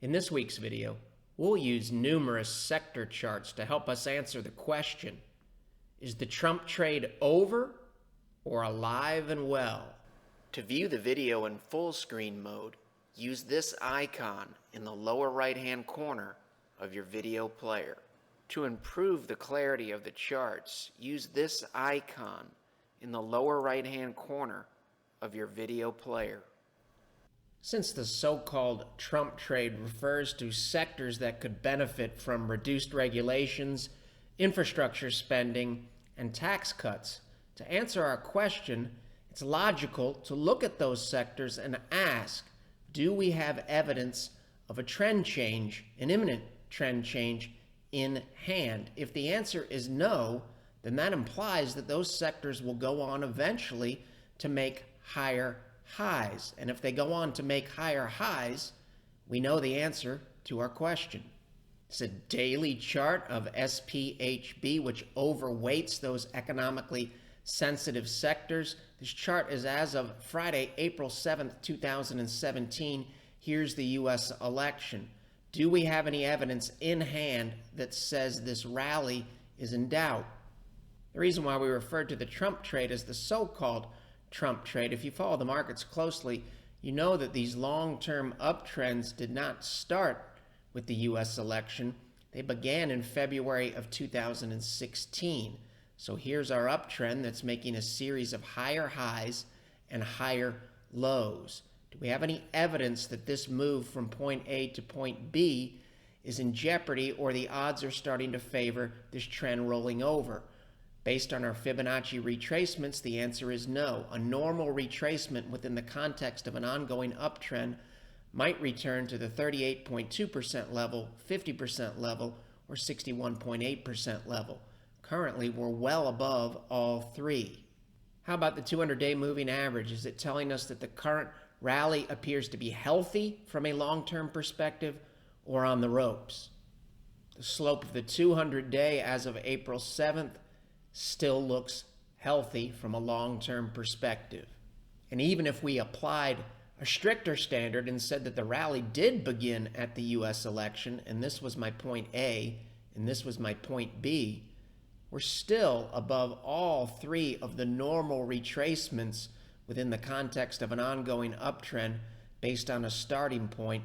In this week's video, we'll use numerous sector charts to help us answer the question, is the Trump trade over or alive and well? To view the video in full screen mode, use this icon in the lower right-hand corner of your video player. To improve the clarity of the charts, use this icon in the lower right-hand corner of your video player. Since the so-called Trump trade refers to sectors that could benefit from reduced regulations, infrastructure spending, and tax cuts, to answer our question, it's logical to look at those sectors and ask, do we have evidence of a trend change, an imminent trend change in hand? If the answer is no, then that implies that those sectors will go on eventually to make higher highs. And if they go on to make higher highs, we know the answer to our question. It's a daily chart of SPHB, which overweights those economically sensitive sectors. This chart is as of Friday, April 7th, 2017. Here's the U.S. election. Do we have any evidence in hand that says this rally is in doubt? The reason why we refer to the Trump trade as the so-called Trump trade, if you follow the markets closely, you know that these long-term uptrends did not start with the U.S. election. They began in February of 2016. So here's our uptrend that's making a series of higher highs and higher lows. Do we have any evidence that this move from point A to point B is in jeopardy, or the odds are starting to favor this trend rolling over? Based on our Fibonacci retracements, the answer is no. A normal retracement within the context of an ongoing uptrend might return to the 38.2% level, 50% level, or 61.8% level. Currently, we're well above all three. How about the 200-day moving average? Is it telling us that the current rally appears to be healthy from a long-term perspective or on the ropes? The slope of the 200-day as of April 7th still looks healthy from a long-term perspective. And even if we applied a stricter standard and said that the rally did begin at the U.S. election, and this was my point A, and this was my point B, we're still above all three of the normal retracements within the context of an ongoing uptrend based on a starting point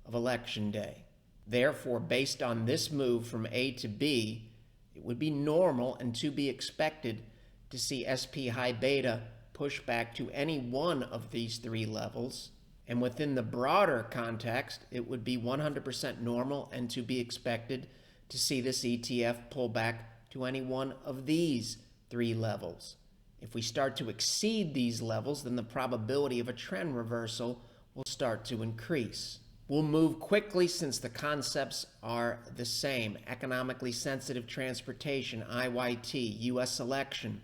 of election day. Therefore, based on this move from A to B, it would be normal and to be expected to see SP high beta push back to any one of these three levels. And within the broader context, it would be 100% normal and to be expected to see this ETF pull back to any one of these three levels. If we start to exceed these levels, then the probability of a trend reversal will start to increase. We'll move quickly since the concepts are the same. Economically sensitive transportation, IYT, U.S. election.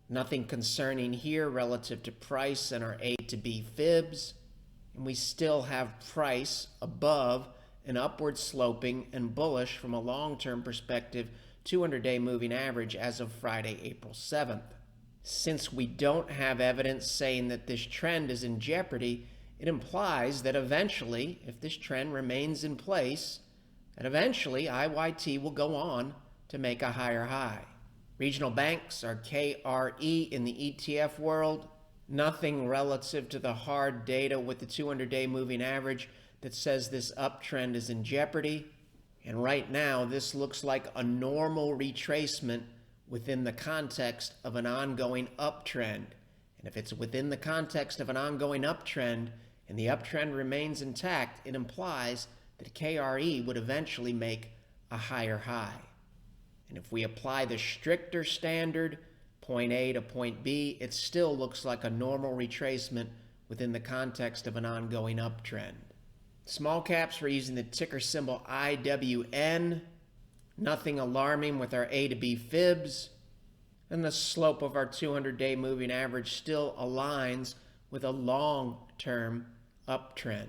Nothing concerning here relative to price and our A to B fibs. And we still have price above an upward sloping and bullish from a long-term perspective 200-day moving average as of Friday, April 7th. Since we don't have evidence saying that this trend is in jeopardy, it implies that eventually, if this trend remains in place, that eventually IYT will go on to make a higher high. Regional banks are KRE in the ETF world. Nothing relative to the hard data with the 200-day moving average that says this uptrend is in jeopardy. And right now, this looks like a normal retracement within the context of an ongoing uptrend. And if it's within the context of an ongoing uptrend, and the uptrend remains intact, it implies that KRE would eventually make a higher high. And if we apply the stricter standard, point A to point B, it still looks like a normal retracement within the context of an ongoing uptrend. Small caps, we're using the ticker symbol IWN. Nothing alarming with our A to B fibs. And the slope of our 200-day moving average still aligns with a long-term uptrend.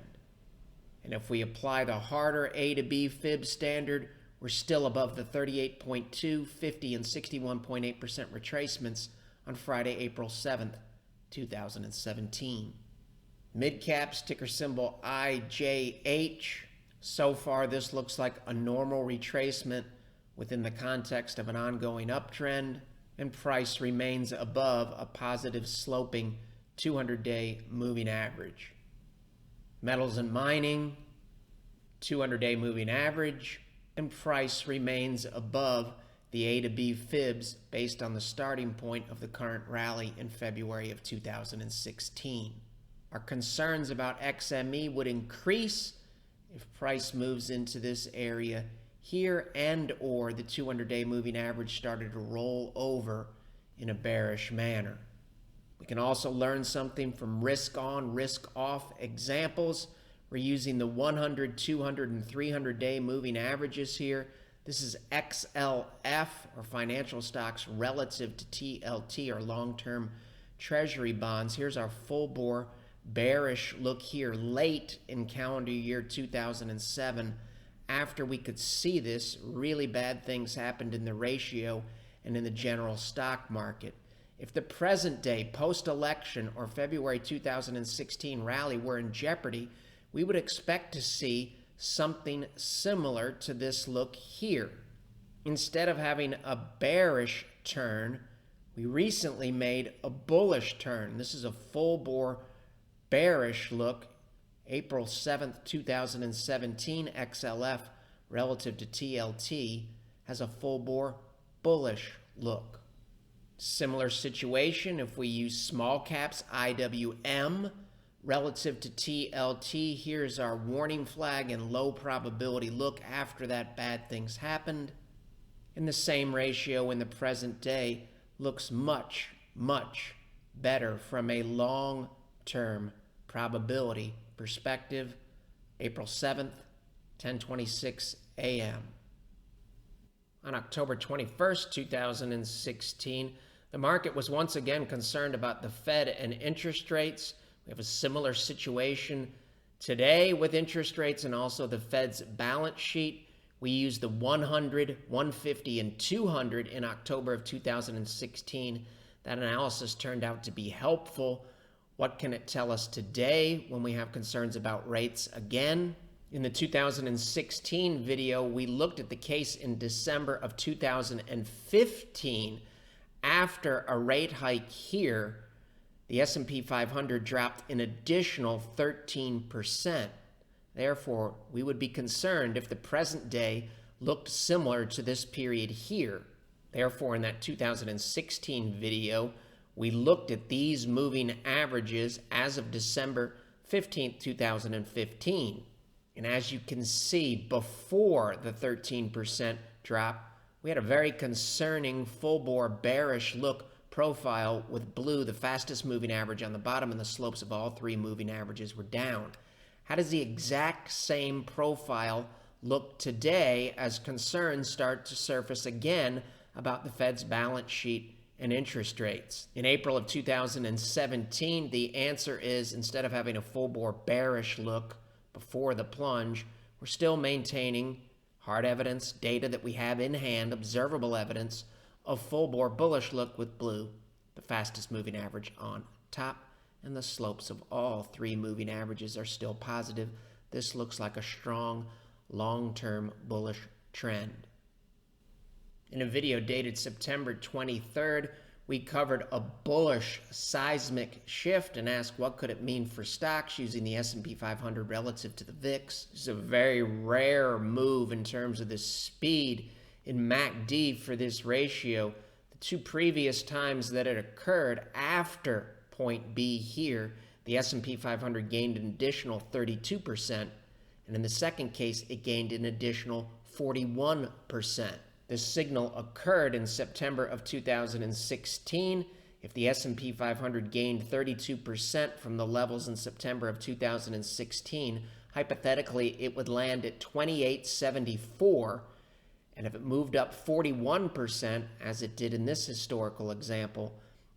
And if we apply the harder A to B fib standard, we're still above the 38.2, 50, and 61.8% retracements on Friday, April 7th, 2017. Mid-caps, ticker symbol IJH. So far, this looks like a normal retracement within the context of an ongoing uptrend, and price remains above a positive sloping 200-day moving average. Metals and mining, 200-day moving average, and price remains above the A to B fibs based on the starting point of the current rally in February of 2016. Our concerns about XME would increase if price moves into this area here and or the 200-day moving average started to roll over in a bearish manner. We can also learn something from risk on, risk off examples. We're using the 100, 200, and 300-day moving averages here. This is XLF, or financial stocks relative to TLT, or long-term treasury bonds. Here's our full bore bearish look here late in calendar year 2007. After we could see this, really bad things happened in the ratio and in the general stock market. If the present day, post-election, or February 2016 rally were in jeopardy, we would expect to see something similar to this look here. Instead of having a bearish turn, we recently made a bullish turn. This is a full bore bearish look, April 7th, 2017, XLF relative to TLT has a full bore bullish look. Similar situation if we use small caps, IWM relative to TLT. Here's our warning flag and low probability look after that bad things happened. And the same ratio in the present day looks much, much better from a long-term probability perspective. April 7th, 10:26 a.m. On October 21st, 2016, the market was once again concerned about the Fed and interest rates. We have a similar situation today with interest rates and also the Fed's balance sheet. We used the 100, 150, and 200 in October of 2016. That analysis turned out to be helpful. What can it tell us today when we have concerns about rates again? In the 2016 video, we looked at the case in December of 2015. After a rate hike here, the S&P 500 dropped an additional 13%. Therefore, we would be concerned if the present day looked similar to this period here. Therefore, in that 2016 video, we looked at these moving averages as of December 15th, 2015. And as you can see, before the 13% drop, we had a very concerning full-bore bearish look profile with blue, the fastest moving average on the bottom, and the slopes of all three moving averages were down. How does the exact same profile look today as concerns start to surface again about the Fed's balance sheet and interest rates? In April of 2017, the answer is, instead of having a full-bore bearish look before the plunge, we're still maintaining hard evidence, data that we have in hand, observable evidence of full-bore bullish look with blue, the fastest moving average on top, and the slopes of all three moving averages are still positive. This looks like a strong, long-term bullish trend. In a video dated September 23rd, we covered a bullish seismic shift and asked what could it mean for stocks using the S&P 500 relative to the VIX. This is a very rare move in terms of the speed in MACD for this ratio. The two previous times that it occurred after point B here, the S&P 500 gained an additional 32%, and in the second case, it gained an additional 41%. This signal occurred in September of 2016. If the S&P 500 gained 32% from the levels in September of 2016, hypothetically, it would land at 2874. And if it moved up 41%, as it did in this historical example,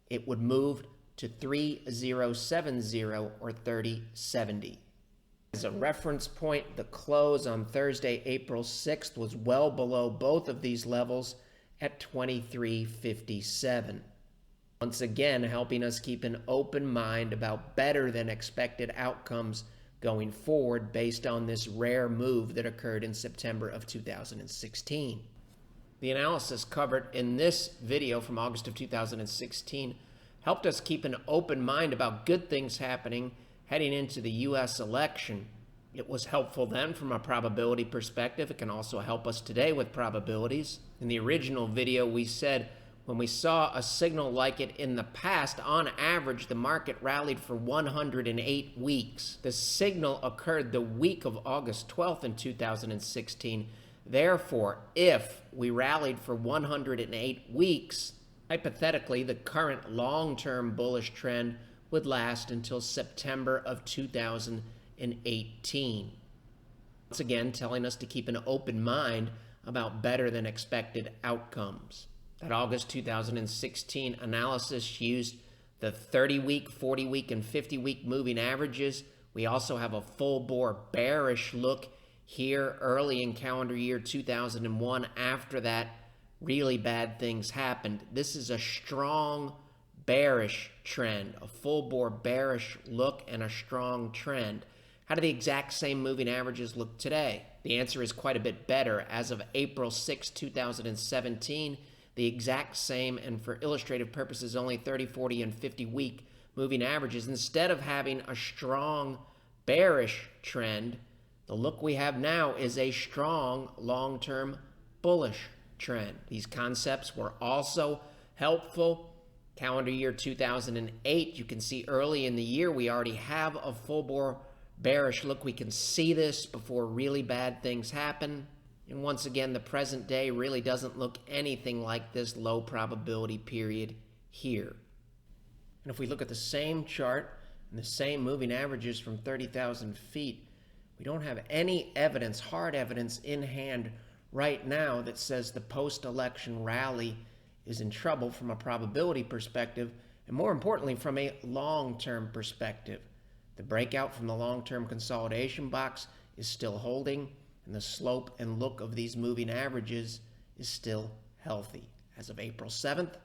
it would move to 3070 or 3070. As a reference point, the close on Thursday, April 6th was well below both of these levels at 2357. Once again, helping us keep an open mind about better than expected outcomes going forward based on this rare move that occurred in September of 2016. The analysis covered in this video from August of 2016 helped us keep an open mind about good things happening heading into the U.S. election. It was helpful then from a probability perspective. It can also help us today with probabilities. In the original video, we said when we saw a signal like it in the past, on average, the market rallied for 108 weeks. The signal occurred the week of August 12th in 2016. Therefore, if we rallied for 108 weeks, hypothetically, the current long-term bullish trend would last until September of 2018. Once again, telling us to keep an open mind about better than expected outcomes. That August 2016 analysis used the 30-week, 40-week, and 50-week moving averages. We also have a full-bore bearish look here early in calendar year 2001. After that, really bad things happened. This is a strong bearish trend, a full-bore bearish look and a strong trend. How do the exact same moving averages look today? The answer is quite a bit better. As of April 6, 2017, the exact same, and for illustrative purposes, only 30, 40, and 50-week moving averages. Instead of having a strong bearish trend, the look we have now is a strong long-term bullish trend. These concepts were also helpful. Calendar year 2008, you can see early in the year we already have a full-bore bearish look. We can see this before really bad things happen. And once again, the present day really doesn't look anything like this low probability period here. And if we look at the same chart and the same moving averages from 30,000 feet, we don't have any evidence, hard evidence in hand right now that says the post-election rally is in trouble from a probability perspective, and more importantly, from a long-term perspective. The breakout from the long-term consolidation box is still holding, and the slope and look of these moving averages is still healthy as of April 7th,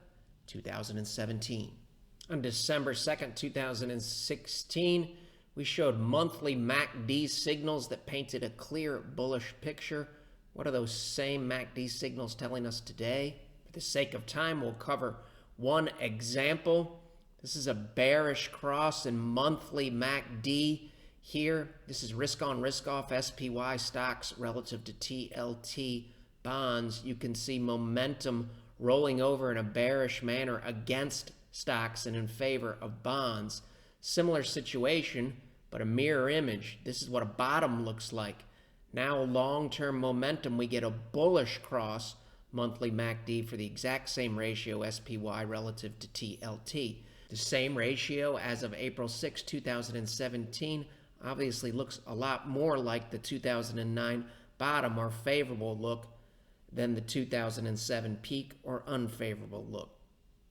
2017. On December 2nd, 2016, we showed monthly MACD signals that painted a clear bullish picture. What are those same MACD signals telling us today? For the sake of time, we'll cover one example. This is a bearish cross in monthly MACD. Here, this is risk on, risk off SPY stocks relative to TLT bonds. You can see momentum rolling over in a bearish manner against stocks and in favor of bonds. Similar situation, but a mirror image. This is what a bottom looks like. Now long-term momentum, we get a bullish cross monthly MACD for the exact same ratio SPY relative to TLT. The same ratio as of April 6, 2017 obviously looks a lot more like the 2009 bottom or favorable look than the 2007 peak or unfavorable look.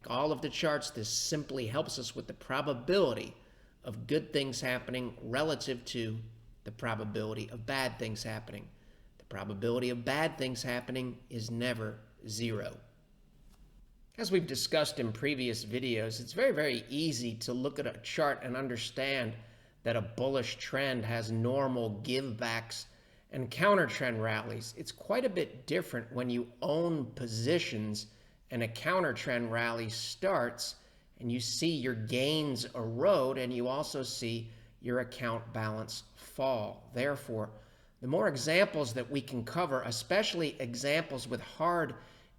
All of the charts, this simply helps us with the probability of good things happening relative to the probability of bad things happening. The probability of bad things happening is never zero. As we've discussed in previous videos, it's very, very easy to look at a chart and understand that a bullish trend has normal givebacks and counter trend rallies. It's quite a bit different when you own positions and a counter trend rally starts and you see your gains erode and you also see your account balance fall. Therefore, the more examples that we can cover, especially examples with hard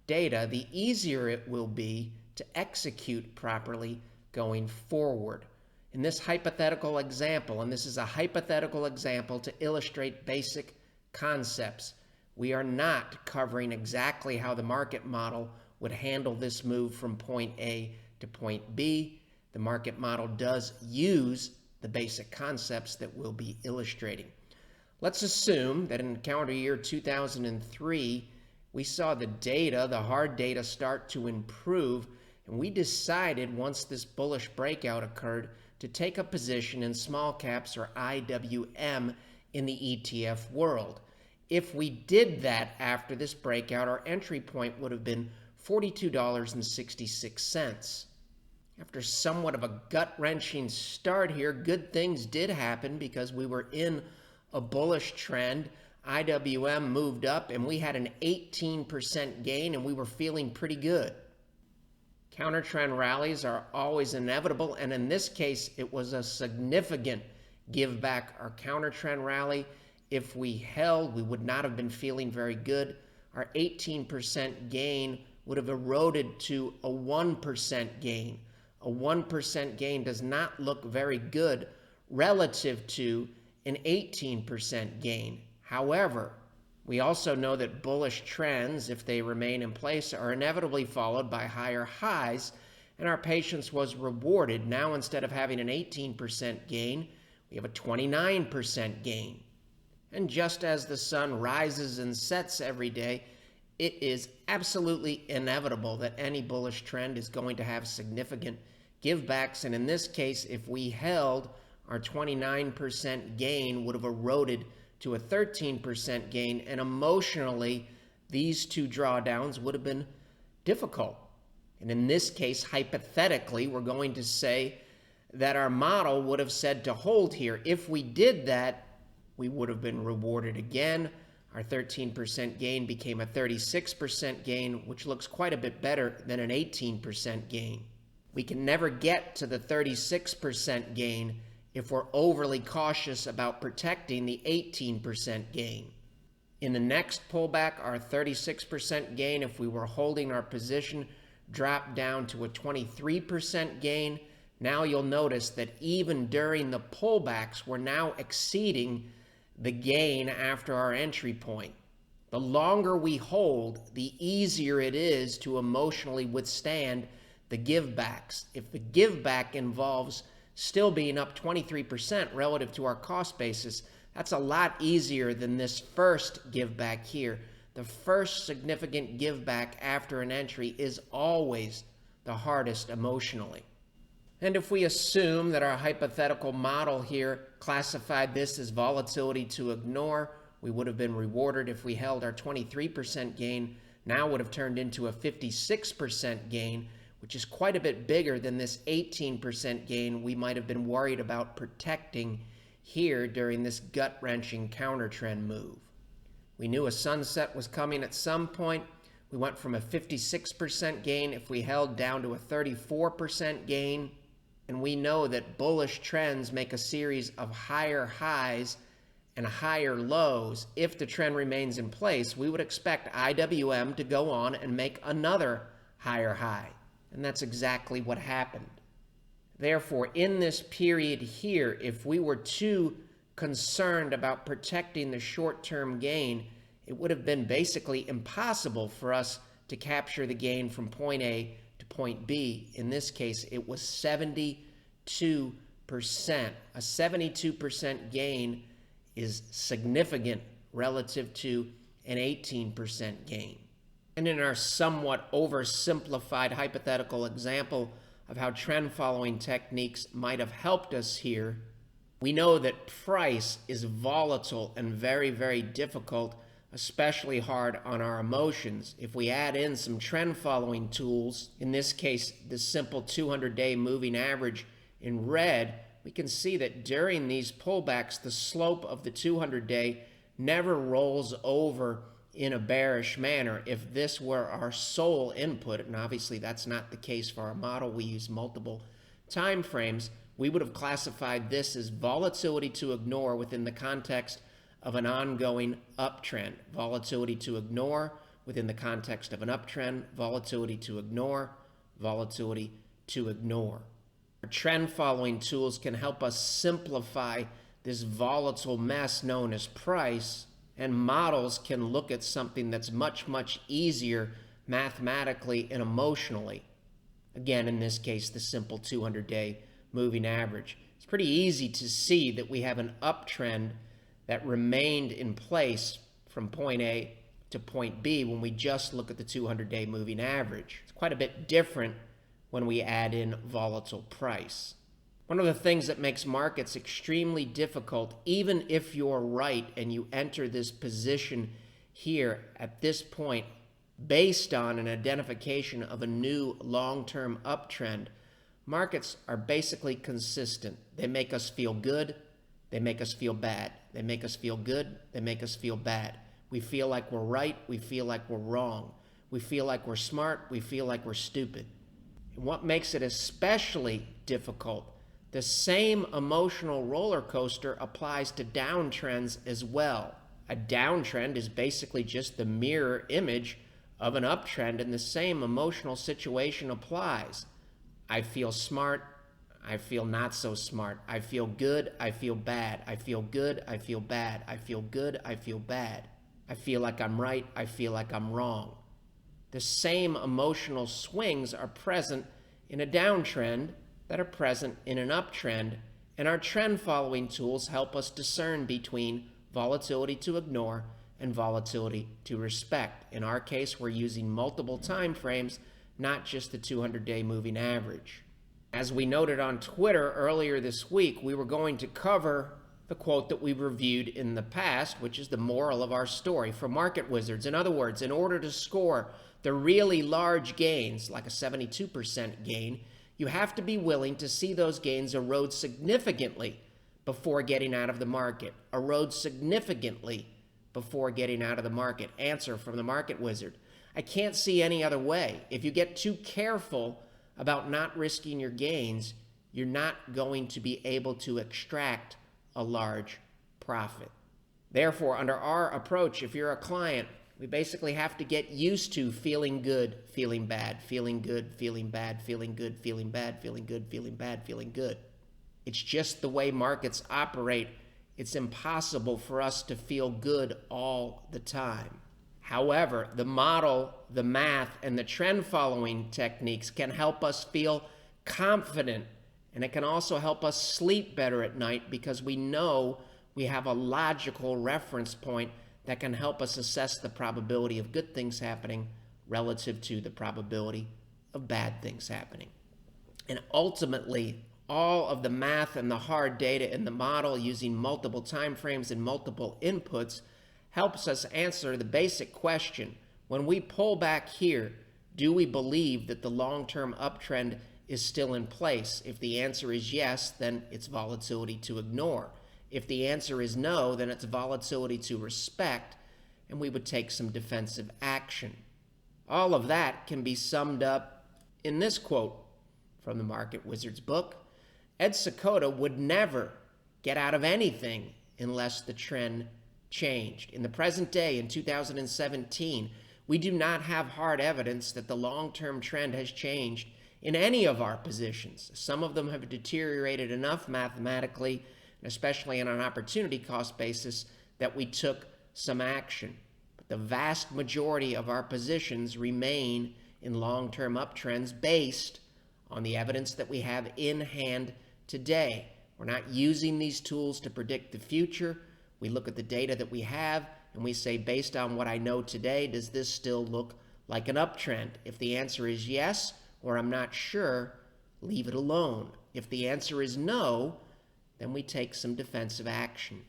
data, the easier it will be to execute properly going forward. In this hypothetical example, and this is a hypothetical example to illustrate basic concepts, we are not covering exactly how the market model would handle this move from point A to point B. The market model does use the basic concepts that we'll be illustrating. Let's assume that in calendar year 2003, we saw the data, the hard data, start to improve, and we decided once this bullish breakout occurred to take a position in small caps or IWM in the ETF world. If we did that after this breakout, our entry point would have been $42.66. After somewhat of a gut-wrenching start here, good things did happen because we were in a bullish trend. IWM moved up and we had an 18% gain and we were feeling pretty good. Counter-trend rallies are always inevitable, and in this case, it was a significant give back. Our counter-trend rally, if we held, we would not have been feeling very good. Our 18% gain would have eroded to a 1% gain. A 1% gain does not look very good relative to an 18% gain. However, we also know that bullish trends, if they remain in place, are inevitably followed by higher highs, and our patience was rewarded. Now, instead of having an 18% gain, we have a 29% gain. And just as the sun rises and sets every day, it is absolutely inevitable that any bullish trend is going to have significant givebacks. And in this case, if we held, our 29% gain would have eroded to a 13% gain, and emotionally, these two drawdowns would have been difficult. And in this case, hypothetically, we're going to say that our model would have said to hold here. If we did that, we would have been rewarded again. Our 13% gain became a 36% gain, which looks quite a bit better than an 18% gain. We can never get to the 36% gain if we're overly cautious about protecting the 18% gain. In the next pullback, our 36% gain, if we were holding our position, dropped down to a 23% gain. Now you'll notice that even during the pullbacks, we're now exceeding the gain after our entry point. The longer we hold, the easier it is to emotionally withstand the givebacks. If the giveback involves still being up 23% relative to our cost basis, that's a lot easier than this first giveback here. The first significant giveback after an entry is always the hardest emotionally. And if we assume that our hypothetical model here classified this as volatility to ignore, we would have been rewarded if we held. Our 23% gain now would have turned into a 56% gain, which is quite a bit bigger than this 18% gain we might have been worried about protecting here during this gut-wrenching counter-trend move. We knew a sunset was coming at some point. We went from a 56% gain, if we held, down to a 34% gain. And we know that bullish trends make a series of higher highs and higher lows. If the trend remains in place, we would expect IWM to go on and make another higher high. And that's exactly what happened. Therefore, in this period here, if we were too concerned about protecting the short-term gain, it would have been basically impossible for us to capture the gain from point A to point B. In this case, it was 72%. A 72% gain is significant relative to an 18% gain. And in our somewhat oversimplified hypothetical example of how trend-following techniques might have helped us here, we know that price is volatile and very, very difficult, especially hard on our emotions. If we add in some trend-following tools, in this case, the simple 200-day moving average in red, we can see that during these pullbacks, the slope of the 200-day never rolls over in a bearish manner. If this were our sole input, and obviously that's not the case for our model, we use multiple time frames, we would have classified this as volatility to ignore within the context of an ongoing uptrend. Volatility to ignore within the context of an uptrend, volatility to ignore, volatility to ignore. Our trend following tools can help us simplify this volatile mess known as price, and models can look at something that's much, much easier mathematically and emotionally. Again, in this case, the simple 200-day moving average. It's pretty easy to see that we have an uptrend that remained in place from point A to point B when we just look at the 200-day moving average. It's quite a bit different when we add in volatile price. One of the things that makes markets extremely difficult, even if you're right and you enter this position here at this point based on an identification of a new long-term uptrend, Markets are basically consistent. They make us feel good. They make us feel bad. They make us feel good. They make us feel bad. We feel like we're right. We feel like we're wrong. We feel like we're smart. We feel like we're stupid. And what makes it especially difficult, the same emotional roller coaster applies to downtrends as well. A downtrend is basically just the mirror image of an uptrend, and the same emotional situation applies. I feel smart. I feel not so smart. I feel good. I feel bad. I feel good. I feel bad. I feel good. I feel bad. I feel like I'm right. I feel like I'm wrong. The same emotional swings are present in a downtrend that are present in an uptrend, and our trend following tools help us discern between volatility to ignore and volatility to respect. In our case, we're using multiple time frames, not just the 200-day moving average. As we noted on Twitter earlier this week, we were going to cover the quote that we reviewed in the past, which is the moral of our story for market wizards. In other words, in order to score the really large gains, like a 72% gain, you have to be willing to see those gains erode significantly before getting out of the market. Erode significantly before getting out of the market. Answer from the market wizard: I can't see any other way. If you get too careful about not risking your gains, you're not going to be able to extract a large profit. Therefore, under our approach, if you're a client, we basically have to get used to feeling good, feeling bad, feeling good, feeling bad, feeling good, feeling bad, feeling good, feeling bad, feeling good. It's just the way markets operate. It's impossible for us to feel good all the time. However, the model, the math, and the trend following techniques can help us feel confident, and it can also help us sleep better at night because we know we have a logical reference point that can help us assess the probability of good things happening relative to the probability of bad things happening. And ultimately, all of the math and the hard data in the model using multiple time frames and multiple inputs helps us answer the basic question: when we pull back here, do we believe that the long-term uptrend is still in place? If the answer is yes, then it's volatility to ignore. If the answer is no, then it's volatility to respect, and we would take some defensive action. All of that can be summed up in this quote from the Market Wizard's book: Ed Seykota would never get out of anything unless the trend changed. In the present day, in 2017, we do not have hard evidence that the long-term trend has changed in any of our positions. Some of them have deteriorated enough mathematically, especially on an opportunity cost basis, that we took some action. But the vast majority of our positions remain in long-term uptrends based on the evidence that we have in hand today. We're not using these tools to predict the future. We look at the data that we have and we say, based on what I know today, does this still look like an uptrend? If the answer is yes, or I'm not sure, leave it alone. If the answer is no, then we take some defensive action.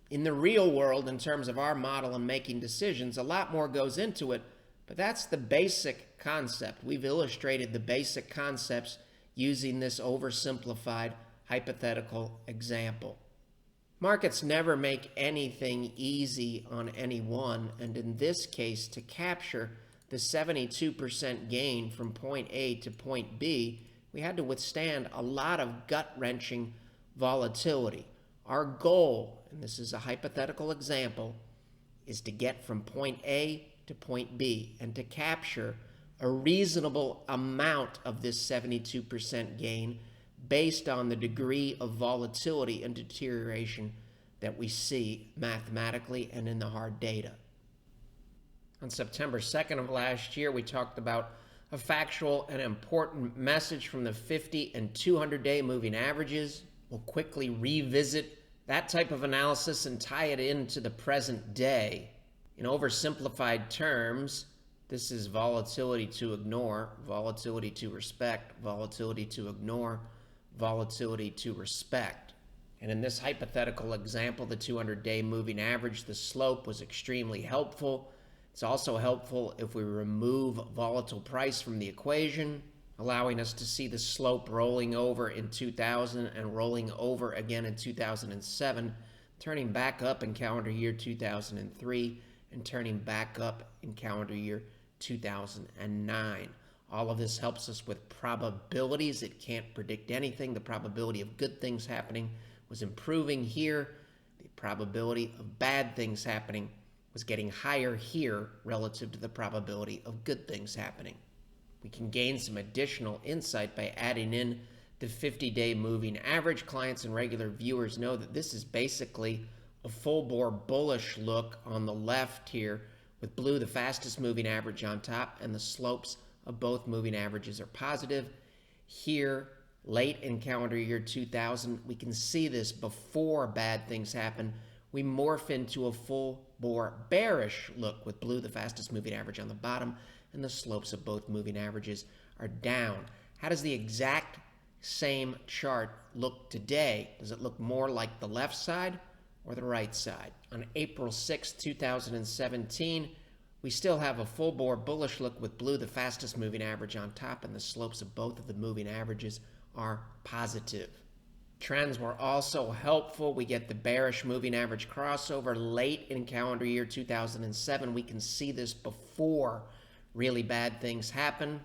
In the real world, in terms of our model and making decisions, a lot more goes into it, but that's the basic concept. We've illustrated the basic concepts using this oversimplified hypothetical example. Markets never make anything easy on anyone, and in this case, to capture the 72% gain from point A to point B, we had to withstand a lot of gut-wrenching volatility. Our goal, and this is a hypothetical example, is to get from point A to point B and to capture a reasonable amount of this 72% gain based on the degree of volatility and deterioration that we see mathematically and in the hard data. On September 2nd of last year, we talked about a factual and important message from the 50 and 200-day moving averages. We'll quickly revisit that type of analysis and tie it into the present day. In oversimplified terms, this is volatility to ignore, volatility to respect, volatility to ignore, volatility to respect. And in this hypothetical example, the 200-day moving average, the slope was extremely helpful. It's also helpful if we remove volatile price from the equation. allowing us to see the slope rolling over in 2000 and rolling over again in 2007, turning back up in calendar year 2003, and turning back up in calendar year 2009. All of this helps us with probabilities. It can't predict anything. The probability of good things happening was improving here. The probability of bad things happening was getting higher here relative to the probability of good things happening. We can gain some additional insight by adding in the 50-day moving average. Clients and regular viewers know that this is basically a full-bore bullish look on the left here, with blue the fastest moving average on top, and the slopes of both moving averages are positive. Here, late in calendar year 2000, we can see this before bad things happen. We morph into a full-bore bearish look with blue the fastest moving average on the bottom, and the slopes of both moving averages are down. How does the exact same chart look today? Does it look more like the left side or the right side? On April 6, 2017, we still have a full-bore bullish look with blue the fastest moving average on top, and the slopes of both of the moving averages are positive. Trends were also helpful. We get the bearish moving average crossover late in calendar year 2007. We can see this before really bad things happen,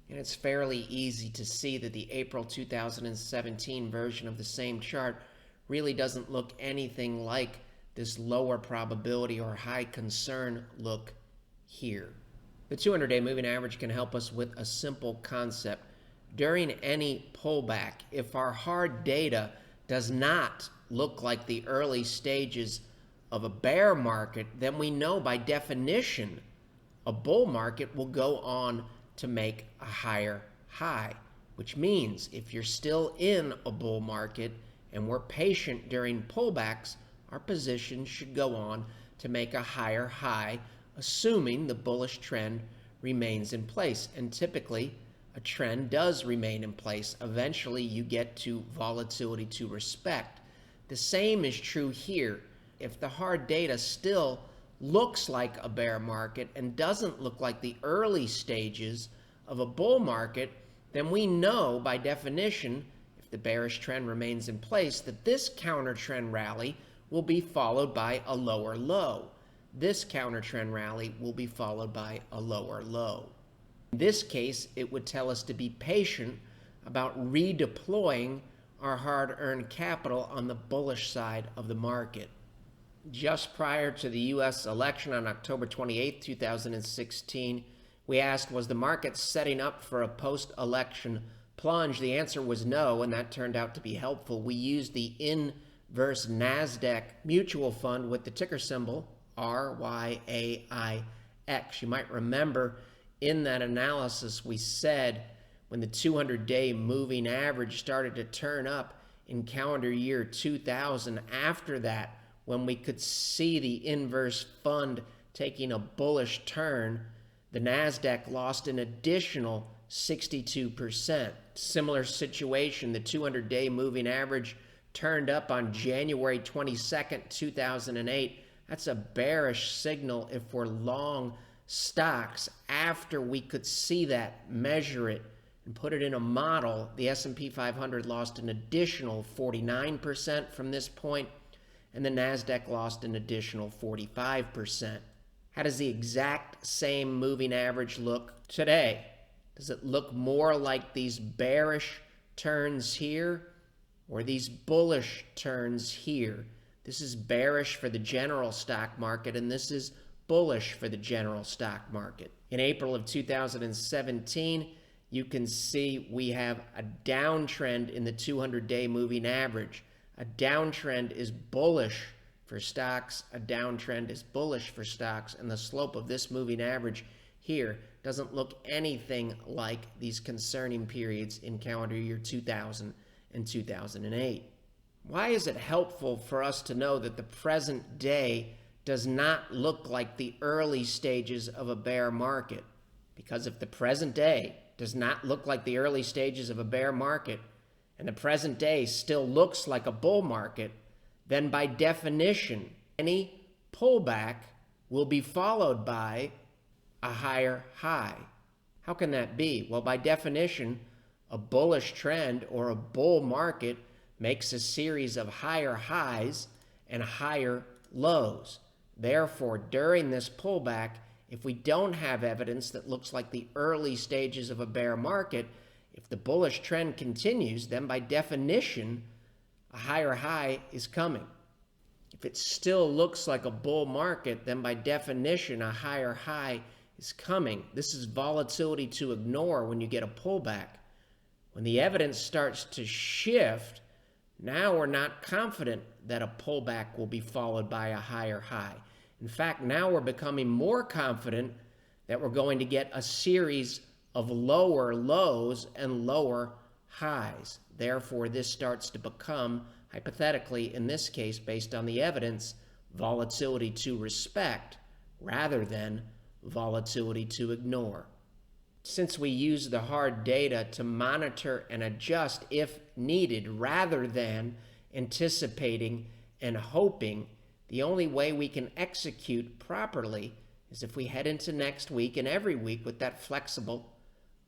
and it's fairly easy to see that the April 2017 version of the same chart really doesn't look anything like this lower probability or high concern look here. The 200-day moving average can help us with a simple concept. During any pullback, if our hard data does not look like the early stages of a bear market, then we know by definition a bull market will go on to make a higher high, which means if you're still in a bull market and we're patient during pullbacks, our position should go on to make a higher high, assuming the bullish trend remains in place. And typically, a trend does remain in place. Eventually, you get to volatility to respect. The same is true here. If the hard data still looks like a bear market and doesn't look like the early stages of a bull market, then we know by definition, if the bearish trend remains in place, that this counter trend rally will be followed by a lower low. This counter trend rally will be followed by a lower low. In this case, it would tell us to be patient about redeploying our hard-earned capital on the bullish side of the market. Just prior to the U.S. election on October 28, 2016, we asked, was the market setting up for a post-election plunge? The answer was no, and that turned out to be helpful. We used the inverse NASDAQ mutual fund with the ticker symbol RYAIX. You might remember in that analysis we said when the 200-day moving average started to turn up in calendar year 2000, after that, when we could see the inverse fund taking a bullish turn, the NASDAQ lost an additional 62%. Similar situation, the 200-day moving average turned up on January 22nd, 2008. That's a bearish signal if we're long stocks. After we could see that, measure it, and put it in a model, the S&P 500 lost an additional 49% from this point, and the NASDAQ lost an additional 45%. How does the exact same moving average look today? Does it look more like these bearish turns here or these bullish turns here? This is bearish for the general stock market, and this is bullish for the general stock market. In April of 2017, you can see we have a downtrend in the 200-day moving average. A downtrend is bullish for stocks, a downtrend is bullish for stocks, and the slope of this moving average here doesn't look anything like these concerning periods in calendar year 2000 and 2008. Why is it helpful for us to know that the present day does not look like the early stages of a bear market? Because if the present day does not look like the early stages of a bear market, and the present day still looks like a bull market, then by definition, any pullback will be followed by a higher high. How can that be? Well, by definition, a bullish trend or a bull market makes a series of higher highs and higher lows. Therefore, during this pullback, if we don't have evidence that looks like the early stages of a bear market, if the bullish trend continues, then by definition, a higher high is coming. If it still looks like a bull market, then by definition, a higher high is coming. This is volatility to ignore when you get a pullback. When the evidence starts to shift, now we're not confident that a pullback will be followed by a higher high. In fact, now we're becoming more confident that we're going to get a series of lower lows and lower highs. Therefore, this starts to become, hypothetically, in this case, based on the evidence, volatility to respect rather than volatility to ignore. Since we use the hard data to monitor and adjust if needed rather than anticipating and hoping, the only way we can execute properly is if we head into next week and every week with that flexible,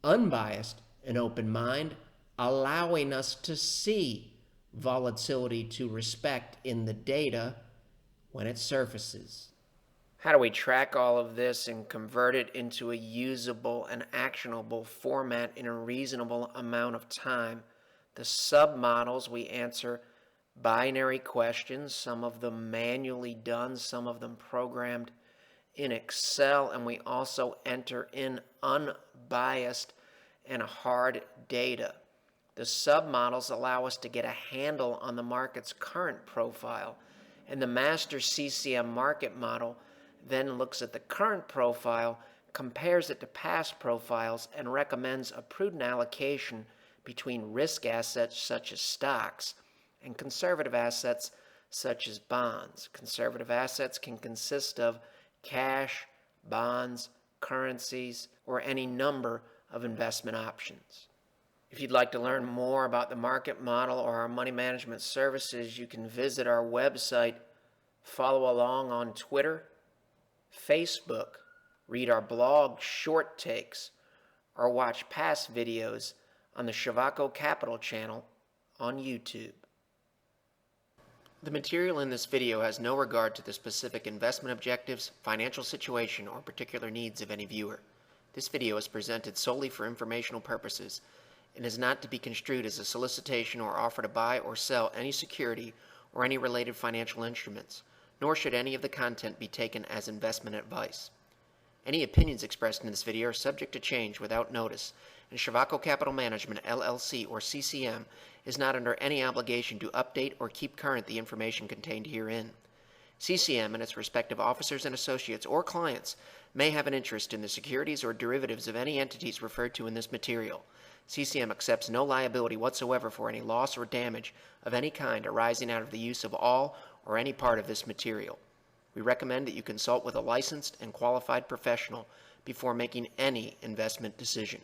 unbiased, and open mind, allowing us to see volatility to respect in the data when it surfaces. How do we track all of this and convert it into a usable and actionable format in a reasonable amount of time? The submodels, we answer binary questions, some of them manually done, some of them programmed in Excel, and we also enter in unbiased and hard data. The submodels allow us to get a handle on the market's current profile, and the master CCM market model then looks at the current profile, compares it to past profiles, and recommends a prudent allocation between risk assets such as stocks and conservative assets such as bonds. Conservative assets can consist of cash, bonds, currencies, or any number of investment options. If you'd like to learn more about the market model or our money management services, you can visit our website, follow along on Twitter, Facebook, read our blog Short Takes, or watch past videos on the Shavaco Capital channel on YouTube. The material in this video has no regard to the specific investment objectives, financial situation, or particular needs of any viewer. This video is presented solely for informational purposes and is not to be construed as a solicitation or offer to buy or sell any security or any related financial instruments, nor should any of the content be taken as investment advice. Any opinions expressed in this video are subject to change without notice, and Shavaco Capital Management, LLC, or CCM, is not under any obligation to update or keep current the information contained herein. CCM and its respective officers and associates or clients may have an interest in the securities or derivatives of any entities referred to in this material. CCM accepts no liability whatsoever for any loss or damage of any kind arising out of the use of all or any part of this material. We recommend that you consult with a licensed and qualified professional before making any investment decision.